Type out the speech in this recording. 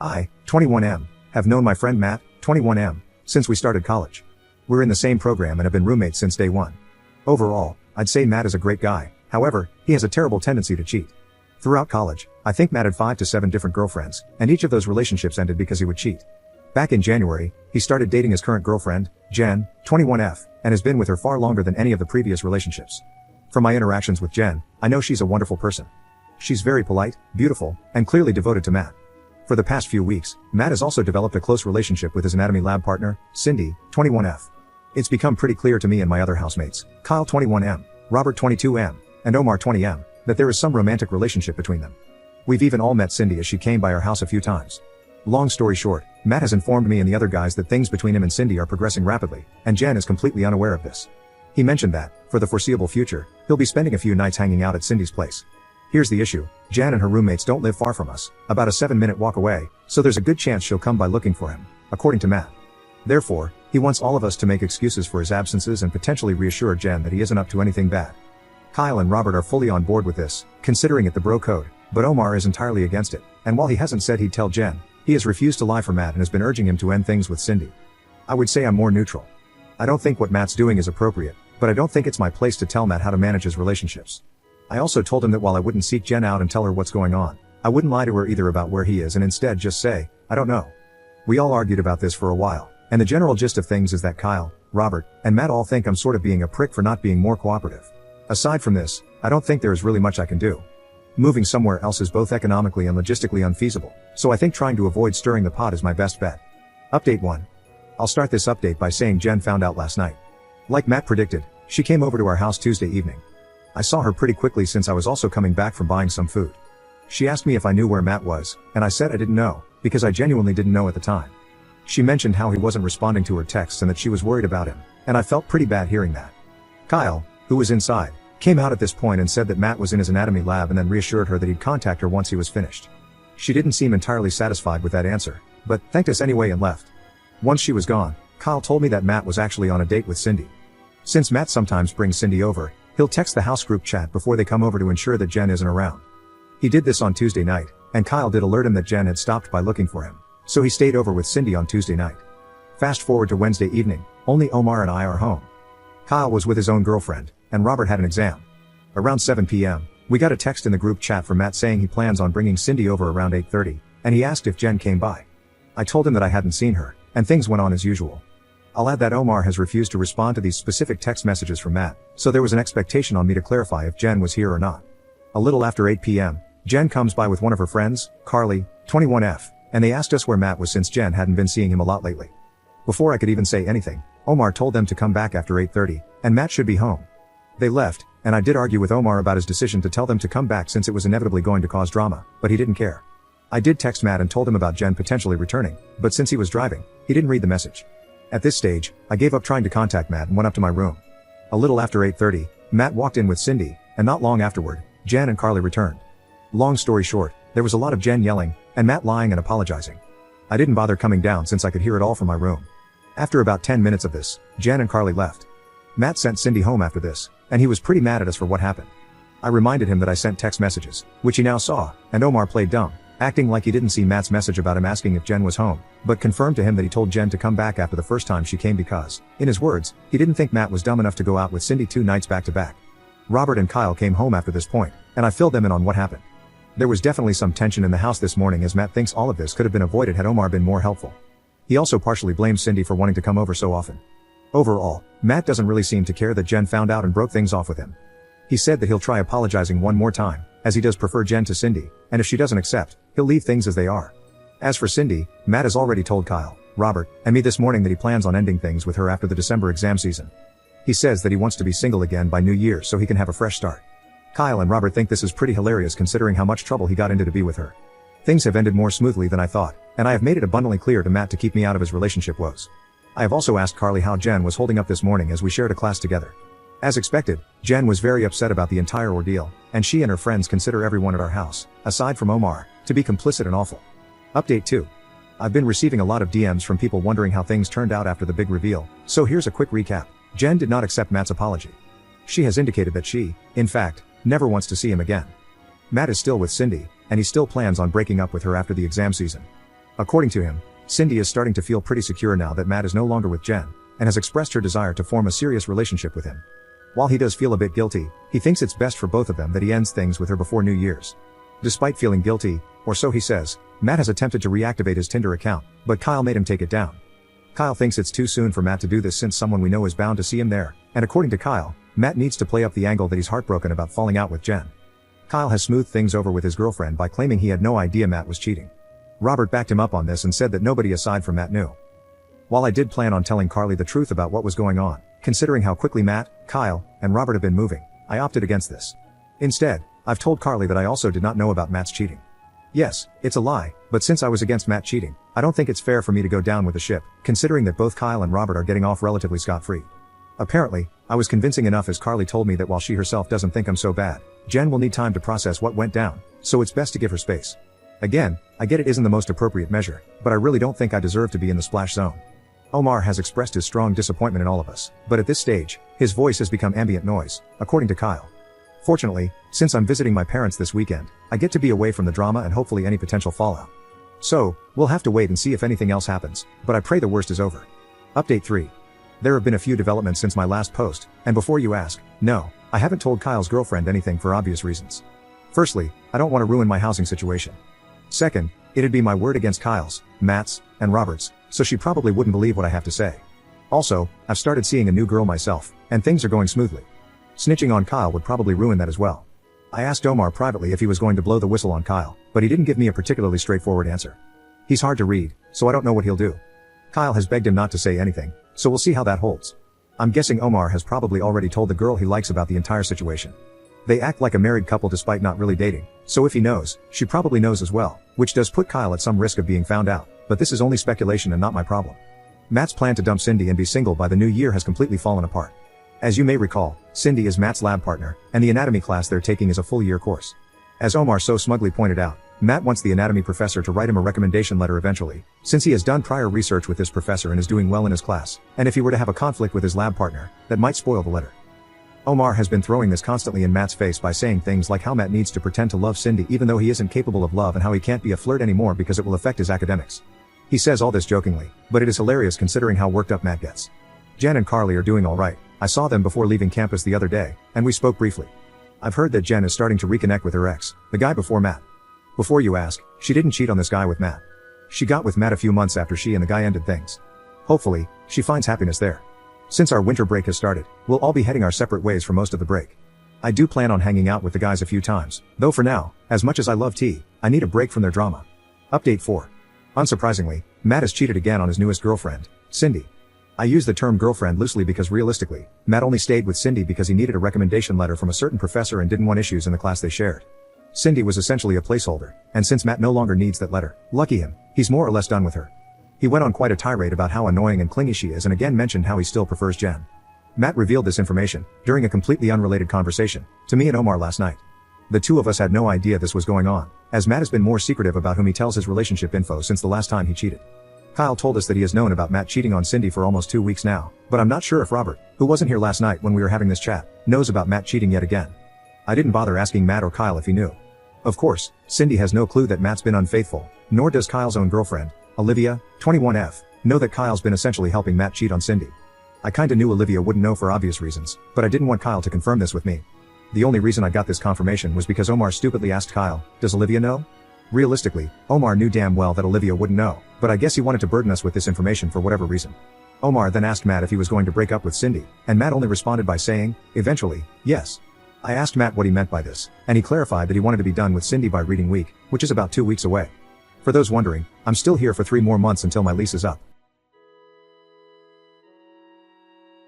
I, 21M, have known my friend Matt, 21M, since we started college. We're in the same program and have been roommates since day one. Overall, I'd say Matt is a great guy, however, he has a terrible tendency to cheat. Throughout college, I think Matt had 5 to 7 different girlfriends, and each of those relationships ended because he would cheat. Back in January, he started dating his current girlfriend, Jen, 21F, and has been with her far longer than any of the previous relationships. From my interactions with Jen, I know she's a wonderful person. She's very polite, beautiful, and clearly devoted to Matt. For the past few weeks, Matt has also developed a close relationship with his anatomy lab partner, Cindy, 21F. It's become pretty clear to me and my other housemates, Kyle 21M, Robert 22M, and Omar 20M, that there is some romantic relationship between them. We've even all met Cindy as she came by our house a few times. Long story short, Matt has informed me and the other guys that things between him and Cindy are progressing rapidly, and Jen is completely unaware of this. He mentioned that, for the foreseeable future, he'll be spending a few nights hanging out at Cindy's place. Here's the issue, Jen and her roommates don't live far from us, about a 7-minute walk away, so there's a good chance she'll come by looking for him, according to Matt. Therefore, he wants all of us to make excuses for his absences and potentially reassure Jen that he isn't up to anything bad. Kyle and Robert are fully on board with this, considering it the bro code, but Omar is entirely against it, and while he hasn't said he'd tell Jen, he has refused to lie for Matt and has been urging him to end things with Cindy. I would say I'm more neutral. I don't think what Matt's doing is appropriate, but I don't think it's my place to tell Matt how to manage his relationships. I also told him that while I wouldn't seek Jen out and tell her what's going on, I wouldn't lie to her either about where he is and instead just say, I don't know. We all argued about this for a while, and the general gist of things is that Kyle, Robert, and Matt all think I'm sort of being a prick for not being more cooperative. Aside from this, I don't think there is really much I can do. Moving somewhere else is both economically and logistically unfeasible, so I think trying to avoid stirring the pot is my best bet. Update 1. I'll start this update by saying Jen found out last night. Like Matt predicted, she came over to our house Tuesday evening. I saw her pretty quickly since I was also coming back from buying some food. She asked me if I knew where Matt was, and I said I didn't know, because I genuinely didn't know at the time. She mentioned how he wasn't responding to her texts and that she was worried about him, and I felt pretty bad hearing that. Kyle, who was inside, came out at this point and said that Matt was in his anatomy lab and then reassured her that he'd contact her once he was finished. She didn't seem entirely satisfied with that answer, but thanked us anyway and left. Once she was gone, Kyle told me that Matt was actually on a date with Cindy. Since Matt sometimes brings Cindy over, he'll text the house group chat before they come over to ensure that Jen isn't around. He did this on Tuesday night, and Kyle did alert him that Jen had stopped by looking for him, so he stayed over with Cindy on Tuesday night. Fast forward to Wednesday evening, only Omar and I are home. Kyle was with his own girlfriend, and Robert had an exam. Around 7 p.m., we got a text in the group chat from Matt saying he plans on bringing Cindy over around 8:30, and he asked if Jen came by. I told him that I hadn't seen her, and things went on as usual. I'll add that Omar has refused to respond to these specific text messages from Matt, so there was an expectation on me to clarify if Jen was here or not. A little after 8 p.m., Jen comes by with one of her friends, Carly, 21F, and they asked us where Matt was since Jen hadn't been seeing him a lot lately. Before I could even say anything, Omar told them to come back after 8:30, and Matt should be home. They left, and I did argue with Omar about his decision to tell them to come back since it was inevitably going to cause drama, but he didn't care. I did text Matt and told him about Jen potentially returning, but since he was driving, he didn't read the message. At this stage, I gave up trying to contact Matt and went up to my room. A little after 8:30, Matt walked in with Cindy, and not long afterward, Jen and Carly returned. Long story short, there was a lot of Jen yelling, and Matt lying and apologizing. I didn't bother coming down since I could hear it all from my room. After about 10 minutes of this, Jen and Carly left. Matt sent Cindy home after this, and he was pretty mad at us for what happened. I reminded him that I sent text messages, which he now saw, and Omar played dumb, acting like he didn't see Matt's message about him asking if Jen was home, but confirmed to him that he told Jen to come back after the first time she came because, in his words, he didn't think Matt was dumb enough to go out with Cindy 2 nights back to back. Robert and Kyle came home after this point, and I filled them in on what happened. There was definitely some tension in the house this morning as Matt thinks all of this could have been avoided had Omar been more helpful. He also partially blames Cindy for wanting to come over so often. Overall, Matt doesn't really seem to care that Jen found out and broke things off with him. He said that he'll try apologizing one more time, as he does prefer Jen to Cindy, and if she doesn't accept, he'll leave things as they are. As for Cindy, Matt has already told Kyle, Robert, and me this morning that he plans on ending things with her after the December exam season. He says that he wants to be single again by New Year's so he can have a fresh start. Kyle and Robert think this is pretty hilarious considering how much trouble he got into to be with her. Things have ended more smoothly than I thought, and I have made it abundantly clear to Matt to keep me out of his relationship woes. I have also asked Carly how Jen was holding up this morning as we shared a class together. As expected, Jen was very upset about the entire ordeal, and she and her friends consider everyone at our house, aside from Omar, to be complicit and awful. Update 2. I've been receiving a lot of DMs from people wondering how things turned out after the big reveal, so here's a quick recap. Jen did not accept Matt's apology. She has indicated that she, in fact, never wants to see him again. Matt is still with Cindy, and he still plans on breaking up with her after the exam season. According to him, Cindy is starting to feel pretty secure now that Matt is no longer with Jen, and has expressed her desire to form a serious relationship with him. While he does feel a bit guilty, he thinks it's best for both of them that he ends things with her before New Year's. Despite feeling guilty, or so he says, Matt has attempted to reactivate his Tinder account, but Kyle made him take it down. Kyle thinks it's too soon for Matt to do this since someone we know is bound to see him there, and according to Kyle, Matt needs to play up the angle that he's heartbroken about falling out with Jen. Kyle has smoothed things over with his girlfriend by claiming he had no idea Matt was cheating. Robert backed him up on this and said that nobody aside from Matt knew. While I did plan on telling Carly the truth about what was going on, considering how quickly Matt, Kyle, and Robert have been moving, I opted against this. Instead, I've told Carly that I also did not know about Matt's cheating. Yes, it's a lie, but since I was against Matt cheating, I don't think it's fair for me to go down with the ship, considering that both Kyle and Robert are getting off relatively scot-free. Apparently, I was convincing enough as Carly told me that while she herself doesn't think I'm so bad, Jen will need time to process what went down, so it's best to give her space. Again, I get it isn't the most appropriate measure, but I really don't think I deserve to be in the splash zone. Omar has expressed his strong disappointment in all of us, but at this stage, his voice has become ambient noise, according to Kyle. Fortunately, since I'm visiting my parents this weekend, I get to be away from the drama and hopefully any potential fallout. So, we'll have to wait and see if anything else happens, but I pray the worst is over. Update 3. There have been a few developments since my last post, and before you ask, no, I haven't told Kyle's girlfriend anything for obvious reasons. Firstly, I don't want to ruin my housing situation. Second, it'd be my word against Kyle's, Matt's, and Robert's, so she probably wouldn't believe what I have to say. Also, I've started seeing a new girl myself, and things are going smoothly. Snitching on Kyle would probably ruin that as well. I asked Omar privately if he was going to blow the whistle on Kyle, but he didn't give me a particularly straightforward answer. He's hard to read, so I don't know what he'll do. Kyle has begged him not to say anything, so we'll see how that holds. I'm guessing Omar has probably already told the girl he likes about the entire situation. They act like a married couple despite not really dating, so if he knows, she probably knows as well, which does put Kyle at some risk of being found out, but this is only speculation and not my problem. Matt's plan to dump Cindy and be single by the new year has completely fallen apart. As you may recall, Cindy is Matt's lab partner, and the anatomy class they're taking is a full-year course. As Omar so smugly pointed out, Matt wants the anatomy professor to write him a recommendation letter eventually, since he has done prior research with this professor and is doing well in his class, and if he were to have a conflict with his lab partner, that might spoil the letter. Omar has been throwing this constantly in Matt's face by saying things like how Matt needs to pretend to love Cindy even though he isn't capable of love and how he can't be a flirt anymore because it will affect his academics. He says all this jokingly, but it is hilarious considering how worked up Matt gets. Jen and Carly are doing alright. I saw them before leaving campus the other day, and we spoke briefly. I've heard that Jen is starting to reconnect with her ex, the guy before Matt. Before you ask, she didn't cheat on this guy with Matt. She got with Matt a few months after she and the guy ended things. Hopefully, she finds happiness there. Since our winter break has started, we'll all be heading our separate ways for most of the break. I do plan on hanging out with the guys a few times, though for now, as much as I love tea, I need a break from their drama. Update 4. Unsurprisingly, Matt has cheated again on his newest girlfriend, Cindy. I use the term girlfriend loosely because realistically, Matt only stayed with Cindy because he needed a recommendation letter from a certain professor and didn't want issues in the class they shared. Cindy was essentially a placeholder, and since Matt no longer needs that letter, lucky him, he's more or less done with her. He went on quite a tirade about how annoying and clingy she is and again mentioned how he still prefers Jen. Matt revealed this information, during a completely unrelated conversation, to me and Omar last night. The two of us had no idea this was going on, as Matt has been more secretive about whom he tells his relationship info since the last time he cheated. Kyle told us that he has known about Matt cheating on Cindy for almost 2 weeks now, but I'm not sure if Robert, who wasn't here last night when we were having this chat, knows about Matt cheating yet again. I didn't bother asking Matt or Kyle if he knew. Of course, Cindy has no clue that Matt's been unfaithful, nor does Kyle's own girlfriend, Olivia, 21F, know that Kyle's been essentially helping Matt cheat on Cindy. I kinda knew Olivia wouldn't know for obvious reasons, but I didn't want Kyle to confirm this with me. The only reason I got this confirmation was because Omar stupidly asked Kyle, "Does Olivia know?" Realistically, Omar knew damn well that Olivia wouldn't know, but I guess he wanted to burden us with this information for whatever reason. Omar then asked Matt if he was going to break up with Cindy, and Matt only responded by saying, eventually, yes. I asked Matt what he meant by this, and he clarified that he wanted to be done with Cindy by reading week, which is about 2 weeks away. For those wondering, I'm still here for 3 more months until my lease is up.